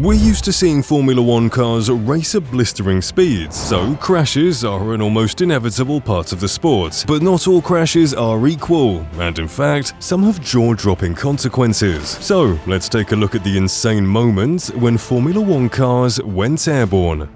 We're used to seeing Formula One cars race at blistering speeds, so crashes are an almost inevitable part of the sport. But not all crashes are equal, and in fact, some have jaw-dropping consequences. So, let's take a look at the insane moment when Formula One cars went airborne.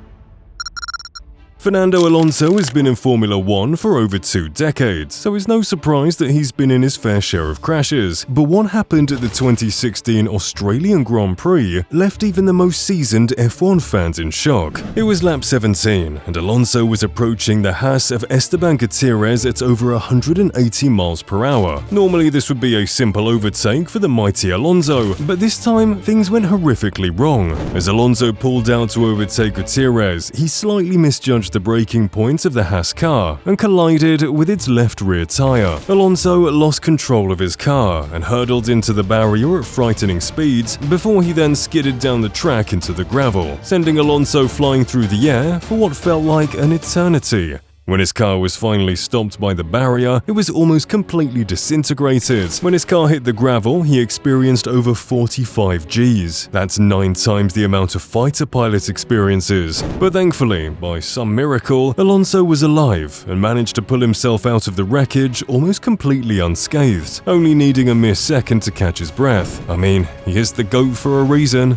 Fernando Alonso has been in Formula One for over 2 decades, so it's no surprise that he's been in his fair share of crashes. But what happened at the 2016 Australian Grand Prix left even the most seasoned F1 fans in shock. It was lap 17, and Alonso was approaching the Haas of Esteban Gutierrez at over 180 miles per hour. Normally this would be a simple overtake for the mighty Alonso, but this time things went horrifically wrong. As Alonso pulled out to overtake Gutierrez, he slightly misjudged the braking point of the Haas car and collided with its left rear tire. Alonso lost control of his car and hurtled into the barrier at frightening speeds before he then skidded down the track into the gravel, sending Alonso flying through the air for what felt like an eternity. When his car was finally stopped by the barrier, it was almost completely disintegrated. When his car hit the gravel, he experienced over 45 Gs. That's 9 times the amount a fighter pilot experiences. But thankfully, by some miracle, Alonso was alive and managed to pull himself out of the wreckage almost completely unscathed, only needing a mere second to catch his breath. I mean, he is the GOAT for a reason.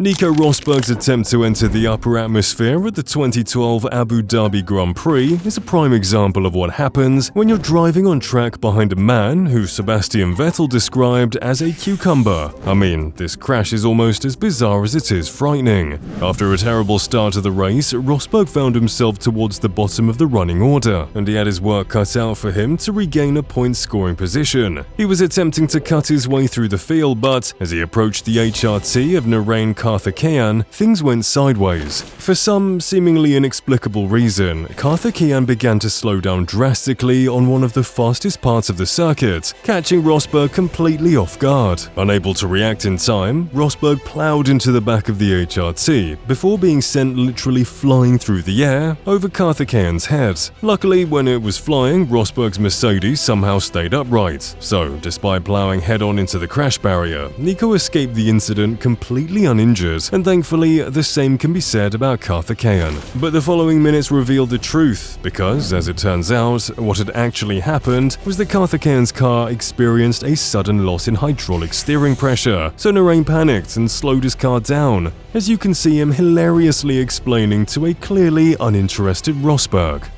Nico Rosberg's attempt to enter the upper atmosphere at the 2012 Abu Dhabi Grand Prix is a prime example of what happens when you're driving on track behind a man who Sebastian Vettel described as a cucumber. I mean, this crash is almost as bizarre as it is frightening. After a terrible start to the race, Rosberg found himself towards the bottom of the running order, and he had his work cut out for him to regain a point-scoring position. He was attempting to cut his way through the field, but as he approached the HRT of Narain Karthikeyan, things went sideways. For some seemingly inexplicable reason, Karthikeyan began to slow down drastically on one of the fastest parts of the circuit, catching Rosberg completely off guard. Unable to react in time, Rosberg plowed into the back of the HRT before being sent literally flying through the air over Karthikeyan's head. Luckily, when it was flying, Rosberg's Mercedes somehow stayed upright. So, despite plowing head-on into the crash barrier, Nico escaped the incident completely uninjured, and thankfully the same can be said about Karthikeyan. But the following minutes revealed the truth, because, as it turns out, what had actually happened was that Karthikeyan's car experienced a sudden loss in hydraulic steering pressure, so Narain panicked and slowed his car down, as you can see him hilariously explaining to a clearly uninterested Rosberg.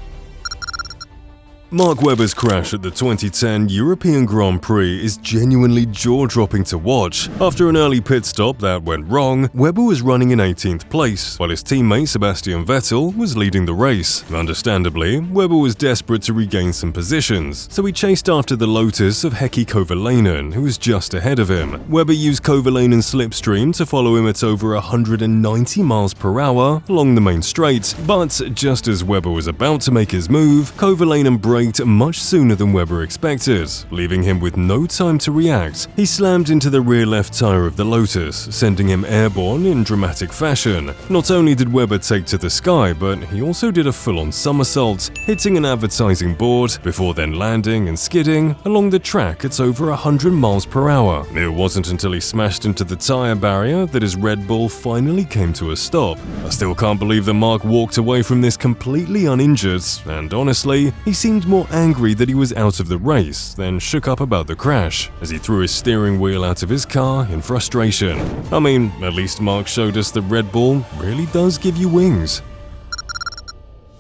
Mark Webber's crash at the 2010 European Grand Prix is genuinely jaw-dropping to watch. After an early pit stop that went wrong, Webber was running in 18th place, while his teammate Sebastian Vettel was leading the race. Understandably, Webber was desperate to regain some positions, so he chased after the Lotus of Heikki Kovalainen, who was just ahead of him. Webber used Kovalainen's slipstream to follow him at over 190 miles per hour along the main straight, but just as Webber was about to make his move, Kovalainen braked much sooner than Webber expected, leaving him with no time to react. He slammed into the rear left tire of the Lotus, sending him airborne in dramatic fashion. Not only did Webber take to the sky, but he also did a full-on somersault, hitting an advertising board before then landing and skidding along the track at over 100 miles per hour. It wasn't until he smashed into the tire barrier that his Red Bull finally came to a stop. I still can't believe that Mark walked away from this completely uninjured, and honestly, he seemed more angry that he was out of the race than shook up about the crash, as he threw his steering wheel out of his car in frustration. I mean, at least Mark showed us that Red Bull really does give you wings.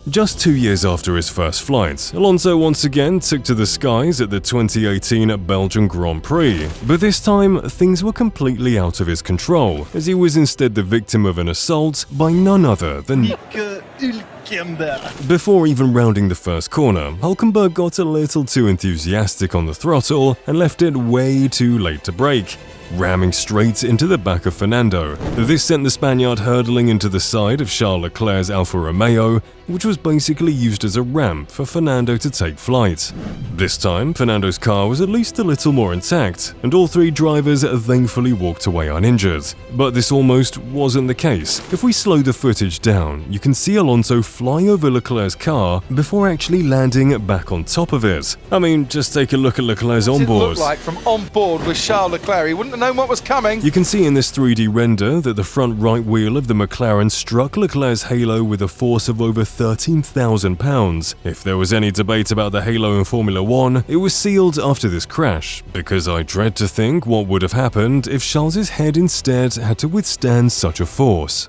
Just 2 years after his first flight, Alonso once again took to the skies at the 2018 Belgian Grand Prix, but this time things were completely out of his control, as he was instead the victim of an assault by none other than Nico. Before even rounding the first corner, Hülkenberg got a little too enthusiastic on the throttle and left it way too late to brake, ramming straight into the back of Fernando. This sent the Spaniard hurtling into the side of Charles Leclerc's Alfa Romeo, which was basically used as a ramp for Fernando to take flight. This time, Fernando's car was at least a little more intact, and all 3 drivers thankfully walked away uninjured. But this almost wasn't the case. If we slow the footage down, you can see Alonso fly over Leclerc's car before actually landing back on top of it. I mean, just take a look at Leclerc's onboard. It looked like from on board with Charles Leclerc, he wouldn't have known what was coming. You can see in this 3D render that the front right wheel of the McLaren struck Leclerc's halo with a force of over 13,000 pounds. If there was any debate about the halo in Formula 1, it was sealed after this crash, because I dread to think what would have happened if Charles's head instead had to withstand such a force.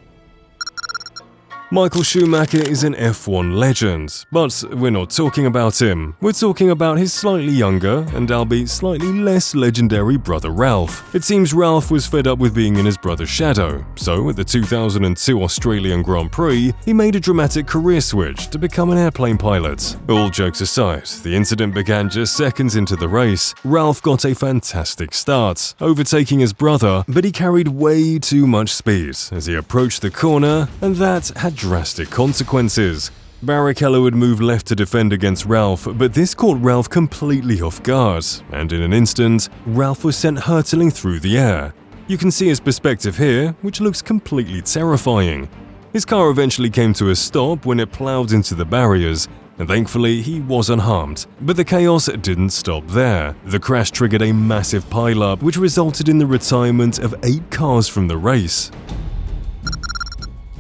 Michael Schumacher is an F1 legend, but we're not talking about him. We're talking about his slightly younger and albeit slightly less legendary brother Ralph. It seems Ralph was fed up with being in his brother's shadow, so at the 2002 Australian Grand Prix, he made a dramatic career switch to become an airplane pilot. All jokes aside, the incident began just seconds into the race. Ralph got a fantastic start, overtaking his brother, but he carried way too much speed as he approached the corner, and that had drastic consequences. Barrichello had moved left to defend against Ralph, but this caught Ralph completely off guard, and in an instant, Ralph was sent hurtling through the air. You can see his perspective here, which looks completely terrifying. His car eventually came to a stop when it plowed into the barriers, and thankfully he was unharmed. But the chaos didn't stop there. The crash triggered a massive pileup, which resulted in the retirement of 8 cars from the race.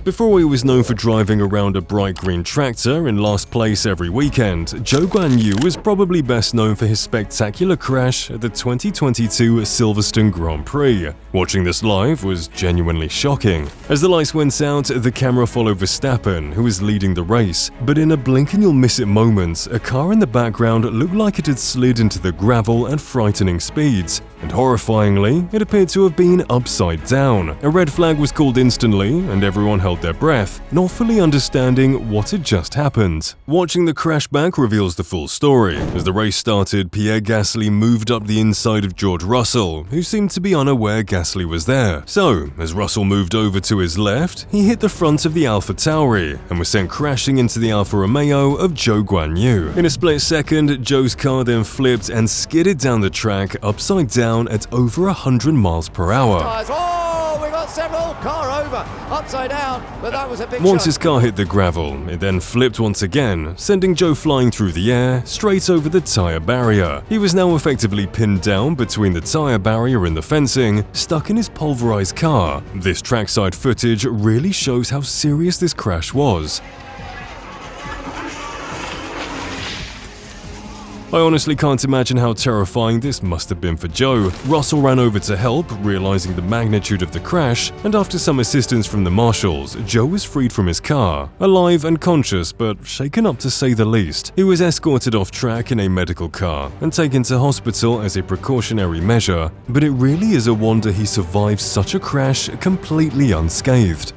Before he was known for driving around a bright green tractor in last place every weekend, Zhou Guanyu was probably best known for his spectacular crash at the 2022 Silverstone Grand Prix. Watching this live was genuinely shocking. As the lights went out, the camera followed Verstappen, who was leading the race, but in a blink and you'll miss it moment, a car in the background looked like it had slid into the gravel at frightening speeds, and horrifyingly, it appeared to have been upside down. A red flag was called instantly, and everyone held their breath, not fully understanding what had just happened. Watching the crash back reveals the full story. As the race started, Pierre Gasly moved up the inside of George Russell, who seemed to be unaware Gasly was there. So, as Russell moved over to his left, he hit the front of the Alpha Tauri and was sent crashing into the Alfa Romeo of Zhou Guanyu. In a split second, Zhou's car then flipped and skidded down the track upside down at over 100 miles per hour. Several car over, upside down, but that was a big Once shot. his car hit the gravel, it then flipped once again, sending Zhou flying through the air, straight over the tyre barrier. He was now effectively pinned down between the tyre barrier and the fencing, stuck in his pulverized car. This trackside footage really shows how serious this crash was. I honestly can't imagine how terrifying this must have been for Zhou. Russell ran over to help, realizing the magnitude of the crash, and after some assistance from the marshals, Zhou was freed from his car, alive and conscious but shaken up to say the least. He was escorted off track in a medical car and taken to hospital as a precautionary measure, but it really is a wonder he survived such a crash completely unscathed.